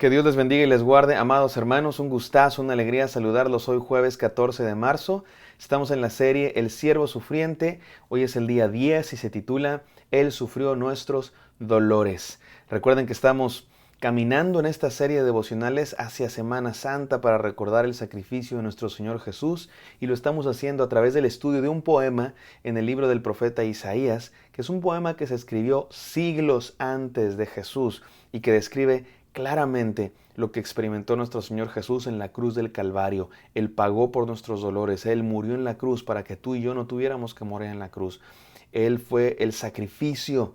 Que Dios les bendiga y les guarde, amados hermanos, un gustazo, una alegría saludarlos hoy jueves 14 de marzo. Estamos en la serie El siervo sufriente, hoy es el día 10 y se titula Él sufrió nuestros dolores. Recuerden que estamos caminando en esta serie de devocionales hacia Semana Santa para recordar el sacrificio de nuestro Señor Jesús y lo estamos haciendo a través del estudio de un poema en el libro del profeta Isaías, que es un poema que se escribió siglos antes de Jesús y que describe claramente lo que experimentó nuestro Señor Jesús en la cruz del Calvario. Él pagó por nuestros dolores, Él murió en la cruz para que tú y yo no tuviéramos que morir en la cruz. Él fue el sacrificio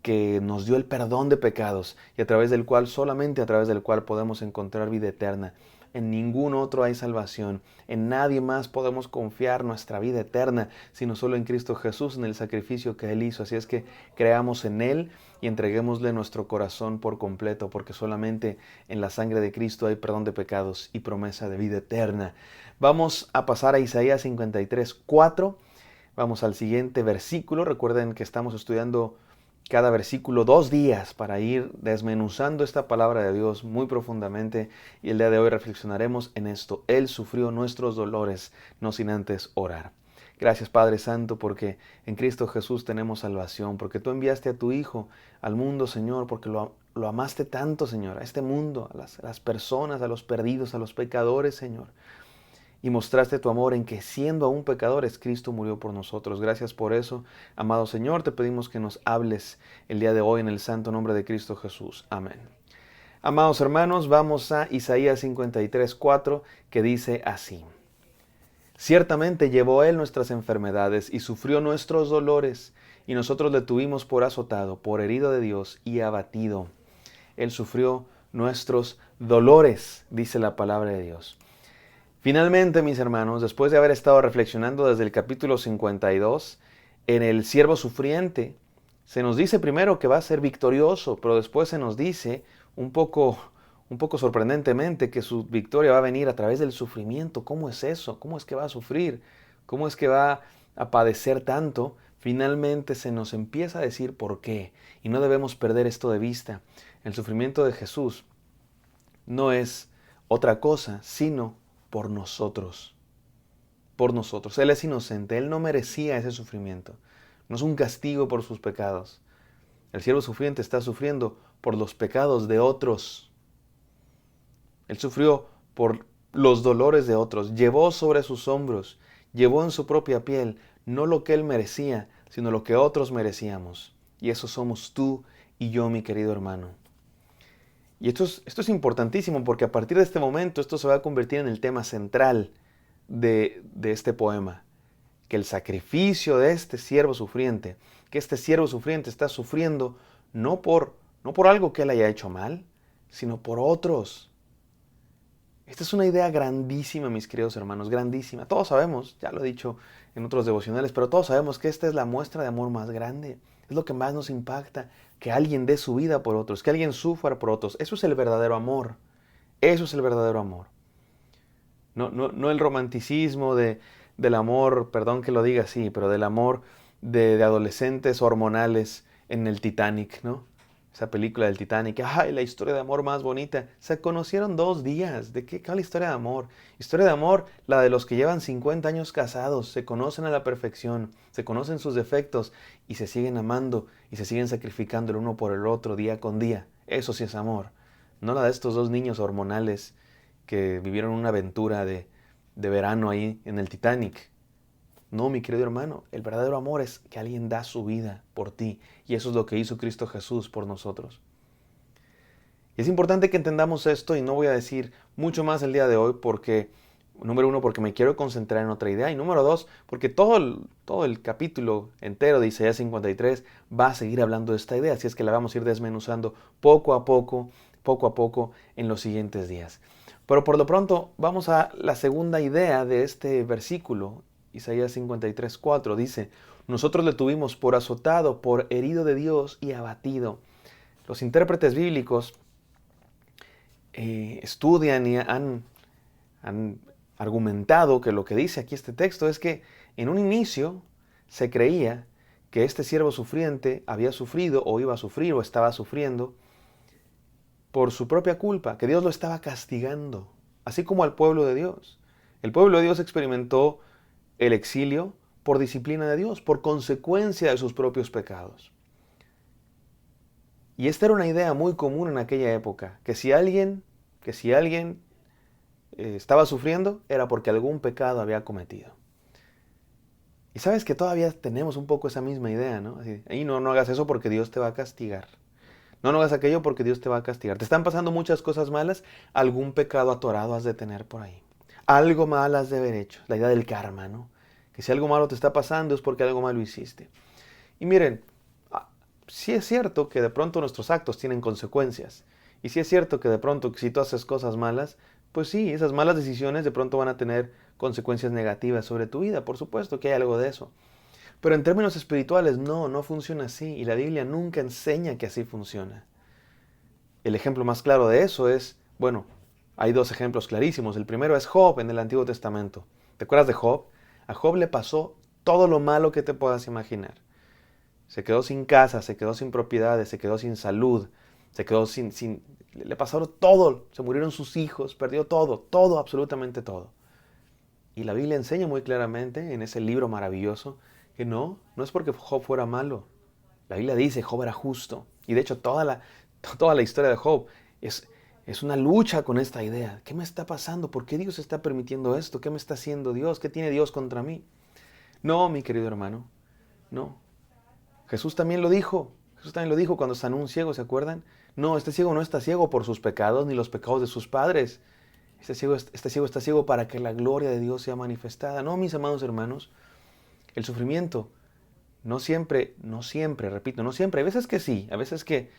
que nos dio el perdón de pecados y a través del cual, solamente a través del cual podemos encontrar vida eterna. En ningún otro hay salvación, en nadie más podemos confiar nuestra vida eterna, sino solo en Cristo Jesús, en el sacrificio que Él hizo. Así es que creamos en Él y entreguémosle nuestro corazón por completo, porque solamente en la sangre de Cristo hay perdón de pecados y promesa de vida eterna. Vamos a pasar a Isaías 53:4. Vamos al siguiente versículo. Recuerden que estamos estudiando cada versículo 2 días para ir desmenuzando esta palabra de Dios muy profundamente, y el día de hoy reflexionaremos en esto. Él sufrió nuestros dolores, no sin antes orar. Gracias, Padre Santo, porque en Cristo Jesús tenemos salvación, porque tú enviaste a tu Hijo al mundo, Señor, porque lo amaste tanto, Señor, a este mundo, a las personas, a los perdidos, a los pecadores, Señor. Y mostraste tu amor en que, siendo aún pecadores, Cristo murió por nosotros. Gracias por eso, amado Señor. Te pedimos que nos hables el día de hoy en el santo nombre de Cristo Jesús. Amén. Amados hermanos, vamos a Isaías 53:4, que dice así: Ciertamente llevó Él nuestras enfermedades y sufrió nuestros dolores, y nosotros le tuvimos por azotado, por herido de Dios y abatido. Él sufrió nuestros dolores, dice la palabra de Dios. Finalmente, mis hermanos, después de haber estado reflexionando desde el capítulo 52 en el siervo sufriente, se nos dice primero que va a ser victorioso, pero después se nos dice un poco sorprendentemente que su victoria va a venir a través del sufrimiento. ¿Cómo es eso? ¿Cómo es que va a sufrir? ¿Cómo es que va a padecer tanto? Finalmente se nos empieza a decir por qué, y no debemos perder esto de vista. El sufrimiento de Jesús no es otra cosa, sino por nosotros. Por nosotros. Él es inocente, Él no merecía ese sufrimiento. No es un castigo por sus pecados. El siervo sufriente está sufriendo por los pecados de otros. Él sufrió por los dolores de otros. Llevó sobre sus hombros, llevó en su propia piel, no lo que Él merecía, sino lo que otros merecíamos. Y eso somos tú y yo, mi querido hermano. Y esto es importantísimo, porque a partir de este momento esto se va a convertir en el tema central de este poema. Que el sacrificio de este siervo sufriente, que este siervo sufriente está sufriendo no por algo que él haya hecho mal, sino por otros. Esta es una idea grandísima, mis queridos hermanos, grandísima. Todos sabemos, ya lo he dicho en otros devocionales, pero todos sabemos que esta es la muestra de amor más grande. Es lo que más nos impacta, que alguien dé su vida por otros, que alguien sufra por otros. Eso es el verdadero amor. Eso es el verdadero amor. No el romanticismo del amor, perdón que lo diga así, pero del amor de adolescentes hormonales en el Titanic, ¿no? Esa película del Titanic, ¡ay, la historia de amor más bonita! Se conocieron 2 días. ¿De qué la historia de amor? Historia de amor, la de los que llevan 50 años casados, se conocen a la perfección, se conocen sus defectos y se siguen amando y se siguen sacrificando el uno por el otro día con día. Eso sí es amor. No la de estos 2 niños hormonales que vivieron una aventura de verano ahí en el Titanic. No, mi querido hermano, el verdadero amor es que alguien da su vida por ti, y eso es lo que hizo Cristo Jesús por nosotros. Y es importante que entendamos esto, y no voy a decir mucho más el día de hoy porque, número uno, porque me quiero concentrar en otra idea, y número dos, porque todo el capítulo entero de Isaías 53 va a seguir hablando de esta idea, así es que la vamos a ir desmenuzando poco a poco en los siguientes días. Pero por lo pronto vamos a la segunda idea de este versículo. Isaías 53:4 dice: Nosotros le tuvimos por azotado, por herido de Dios y abatido. Los intérpretes bíblicos estudian y han argumentado que lo que dice aquí este texto es que en un inicio se creía que este siervo sufriente había sufrido o iba a sufrir o estaba sufriendo por su propia culpa, que Dios lo estaba castigando, así como al pueblo de Dios. El pueblo de Dios experimentó el exilio por disciplina de Dios, por consecuencia de sus propios pecados. Y esta era una idea muy común en aquella época, que si alguien estaba sufriendo, era porque algún pecado había cometido. Y sabes que todavía tenemos un poco esa misma idea, ¿no? Así, ahí no hagas eso porque Dios te va a castigar. No hagas aquello porque Dios te va a castigar. Te están pasando muchas cosas malas, algún pecado atorado has de tener por ahí. Algo mal has de haber hecho. La idea del karma, ¿no? Que si algo malo te está pasando es porque algo malo hiciste. Y miren, sí es cierto que de pronto nuestros actos tienen consecuencias. Y sí es cierto que de pronto si tú haces cosas malas, pues sí, esas malas decisiones de pronto van a tener consecuencias negativas sobre tu vida. Por supuesto que hay algo de eso. Pero en términos espirituales no funciona así. Y la Biblia nunca enseña que así funciona. El ejemplo más claro de eso es, bueno, hay dos ejemplos clarísimos. El primero es Job en el Antiguo Testamento. ¿Te acuerdas de Job? A Job le pasó todo lo malo que te puedas imaginar. Se quedó sin casa, se quedó sin propiedades, se quedó sin salud, se quedó le pasaron todo, se murieron sus hijos, perdió todo, absolutamente todo. Y la Biblia enseña muy claramente en ese libro maravilloso que no es porque Job fuera malo. La Biblia dice Job era justo. Y de hecho toda la historia de Job es una lucha con esta idea. ¿Qué me está pasando? ¿Por qué Dios está permitiendo esto? ¿Qué me está haciendo Dios? ¿Qué tiene Dios contra mí? No, mi querido hermano, no. Jesús también lo dijo. Jesús también lo dijo cuando sanó un ciego, ¿se acuerdan? No, este ciego no está ciego por sus pecados ni los pecados de sus padres. Este ciego está ciego para que la gloria de Dios sea manifestada. No, mis amados hermanos, el sufrimiento repito, no siempre. Hay veces que sí, a veces que,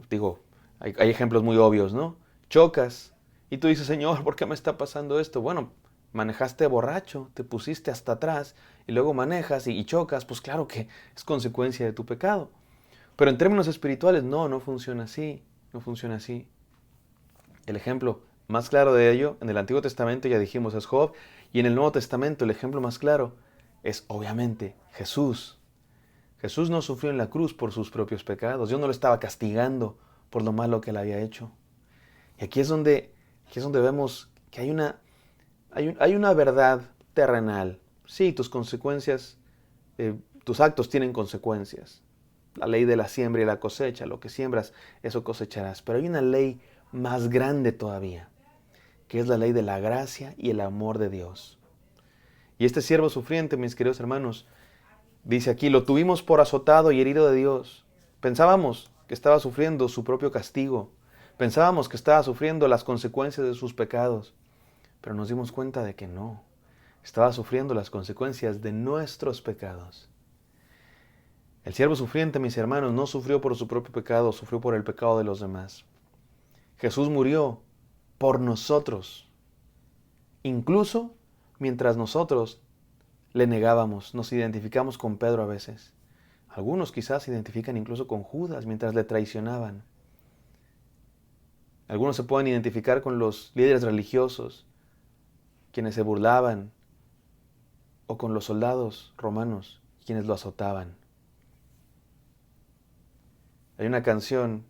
digo, hay ejemplos muy obvios, ¿no? Chocas y tú dices, Señor, ¿por qué me está pasando esto? Bueno, manejaste borracho, te pusiste hasta atrás y luego manejas y chocas, pues claro que es consecuencia de tu pecado. Pero en términos espirituales, no funciona así, no funciona así. El ejemplo más claro de ello, en el Antiguo Testamento ya dijimos es Job, y en el Nuevo Testamento el ejemplo más claro es obviamente Jesús. Jesús no sufrió en la cruz por sus propios pecados, Dios no lo estaba castigando por lo malo que él había hecho. Y aquí es donde vemos que hay una verdad terrenal. Sí, tus consecuencias, tus actos tienen consecuencias. La ley de la siembra y la cosecha, lo que siembras, eso cosecharás. Pero hay una ley más grande todavía, que es la ley de la gracia y el amor de Dios. Y este siervo sufriente, mis queridos hermanos, dice aquí, lo tuvimos por azotado y herido de Dios. Pensábamos que estaba sufriendo su propio castigo. Pensábamos que estaba sufriendo las consecuencias de sus pecados. Pero nos dimos cuenta de que no. Estaba sufriendo las consecuencias de nuestros pecados. El siervo sufriente, mis hermanos, no sufrió por su propio pecado, sufrió por el pecado de los demás. Jesús murió por nosotros, incluso mientras nosotros le negábamos, nos identificamos con Pedro a veces. Algunos quizás se identifican incluso con Judas mientras le traicionaban. Algunos se pueden identificar con los líderes religiosos, quienes se burlaban, o con los soldados romanos, quienes lo azotaban. Hay una canción,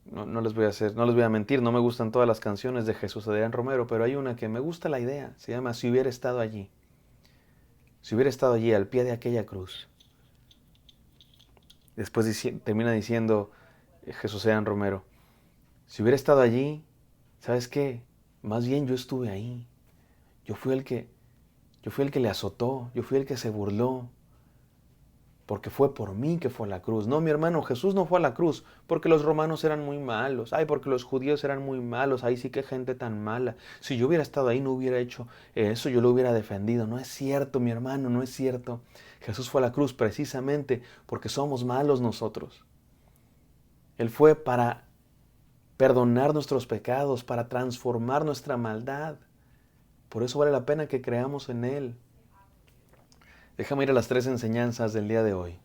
no les voy a mentir, no me gustan todas las canciones de Jesús Adrián Romero, pero hay una que me gusta la idea, se llama Si hubiera estado allí. Si hubiera estado allí, al pie de aquella cruz. Después termina diciendo Jesús Adrián Romero, si hubiera estado allí, ¿sabes qué? Más bien yo estuve ahí. Yo fui el que le azotó, yo fui el que se burló, porque fue por mí que fue a la cruz. No, mi hermano, Jesús no fue a la cruz porque los romanos eran muy malos. Ay, porque los judíos eran muy malos. Ay, sí, qué gente tan mala. Si yo hubiera estado ahí, no hubiera hecho eso, yo lo hubiera defendido. No es cierto, mi hermano, no es cierto. Jesús fue a la cruz precisamente porque somos malos nosotros. Él fue para perdonar nuestros pecados, para transformar nuestra maldad. Por eso vale la pena que creamos en Él. Déjame ir a las 3 enseñanzas del día de hoy.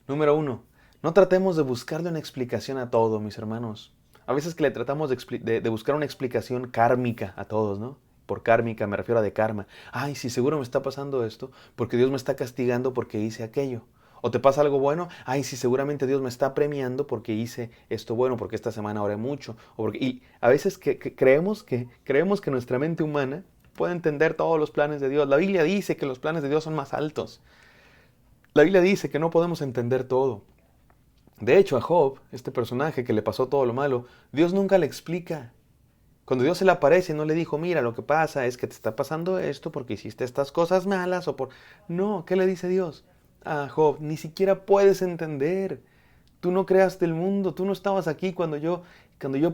Número 1. No tratemos de buscarle una explicación a todo, mis hermanos. A veces que le tratamos de buscar una explicación kármica a todos, ¿no? Por kármica me refiero a de karma. Ay, sí, seguro me está pasando esto porque Dios me está castigando porque hice aquello. O te pasa algo bueno, ay, sí, seguramente Dios me está premiando porque hice esto bueno, porque esta semana oré mucho. Y a veces creemos que nuestra mente humana puede entender todos los planes de Dios. La Biblia dice que los planes de Dios son más altos. La Biblia dice que no podemos entender todo. De hecho, a Job, este personaje que le pasó todo lo malo, Dios nunca le explica. Cuando Dios se le aparece, no le dijo, mira, lo que pasa es que te está pasando esto porque hiciste estas cosas malas o por... No, ¿qué le dice Dios? A Job, ni siquiera puedes entender. Tú no creaste el mundo, tú no estabas aquí cuando yo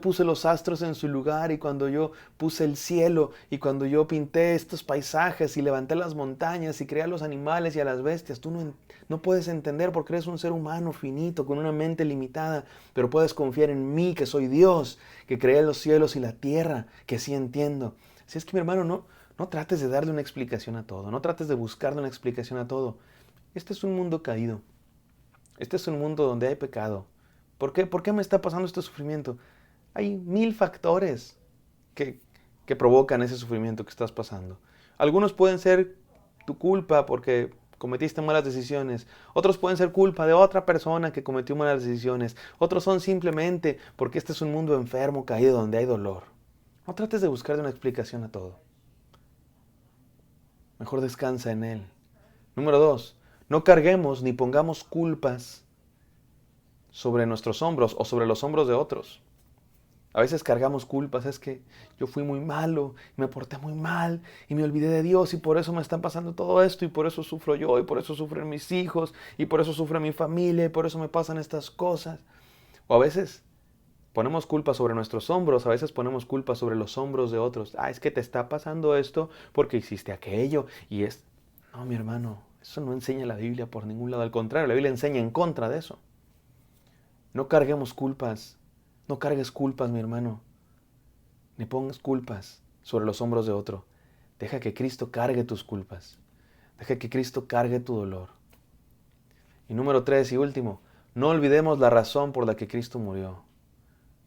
puse los astros en su lugar y cuando yo puse el cielo y cuando yo pinté estos paisajes y levanté las montañas y creé a los animales y a las bestias. Tú no puedes entender porque eres un ser humano finito, con una mente limitada, pero puedes confiar en mí, que soy Dios, que creé los cielos y la tierra, que sí entiendo. Si es que mi hermano, no trates de darle una explicación a todo, no trates de buscarle una explicación a todo. Este es un mundo caído. Este es un mundo donde hay pecado. ¿Por qué? ¿Por qué me está pasando este sufrimiento? Hay 1000 factores que, que provocan ese sufrimiento que estás pasando. Algunos pueden ser tu culpa porque cometiste malas decisiones. Otros pueden ser culpa de otra persona que cometió malas decisiones. Otros son simplemente porque este es un mundo enfermo, caído, donde hay dolor. No trates de buscar una explicación a todo. Mejor descansa en Él. Número 2. No carguemos ni pongamos culpas sobre nuestros hombros o sobre los hombros de otros. A veces cargamos culpas, es que yo fui muy malo, me porté muy mal y me olvidé de Dios y por eso me está pasando todo esto y por eso sufro yo y por eso sufren mis hijos y por eso sufre mi familia y por eso me pasan estas cosas. O a veces ponemos culpa sobre nuestros hombros, a veces ponemos culpa sobre los hombros de otros. Ah, es que te está pasando esto porque hiciste aquello y es... No, mi hermano, eso no enseña la Biblia por ningún lado. Al contrario, la Biblia enseña en contra de eso. No carguemos culpas. No cargues culpas, mi hermano. Ni pongas culpas sobre los hombros de otro. Deja que Cristo cargue tus culpas. Deja que Cristo cargue tu dolor. Y número 3 y último, no olvidemos la razón por la que Cristo murió.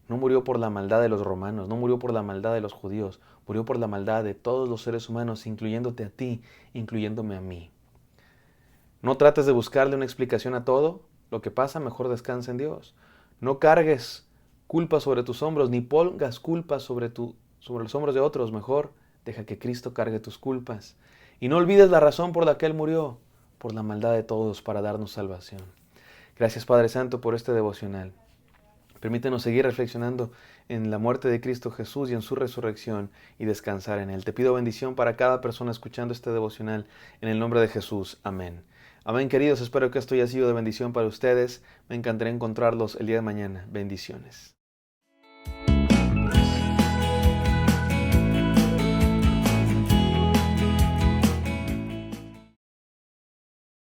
No murió por la maldad de los romanos, no murió por la maldad de los judíos, murió por la maldad de todos los seres humanos, incluyéndote a ti, incluyéndome a mí. No trates de buscarle una explicación a todo lo que pasa, mejor descansa en Dios. No cargues culpa sobre tus hombros, ni pongas culpas sobre los hombros de otros, mejor deja que Cristo cargue tus culpas. Y no olvides la razón por la que Él murió, por la maldad de todos, para darnos salvación. Gracias, Padre Santo, por este devocional. Permítenos seguir reflexionando en la muerte de Cristo Jesús y en su resurrección y descansar en Él. Te pido bendición para cada persona escuchando este devocional en el nombre de Jesús. Amén. Amén, queridos. Espero que esto haya sido de bendición para ustedes. Me encantaría encontrarlos el día de mañana. Bendiciones.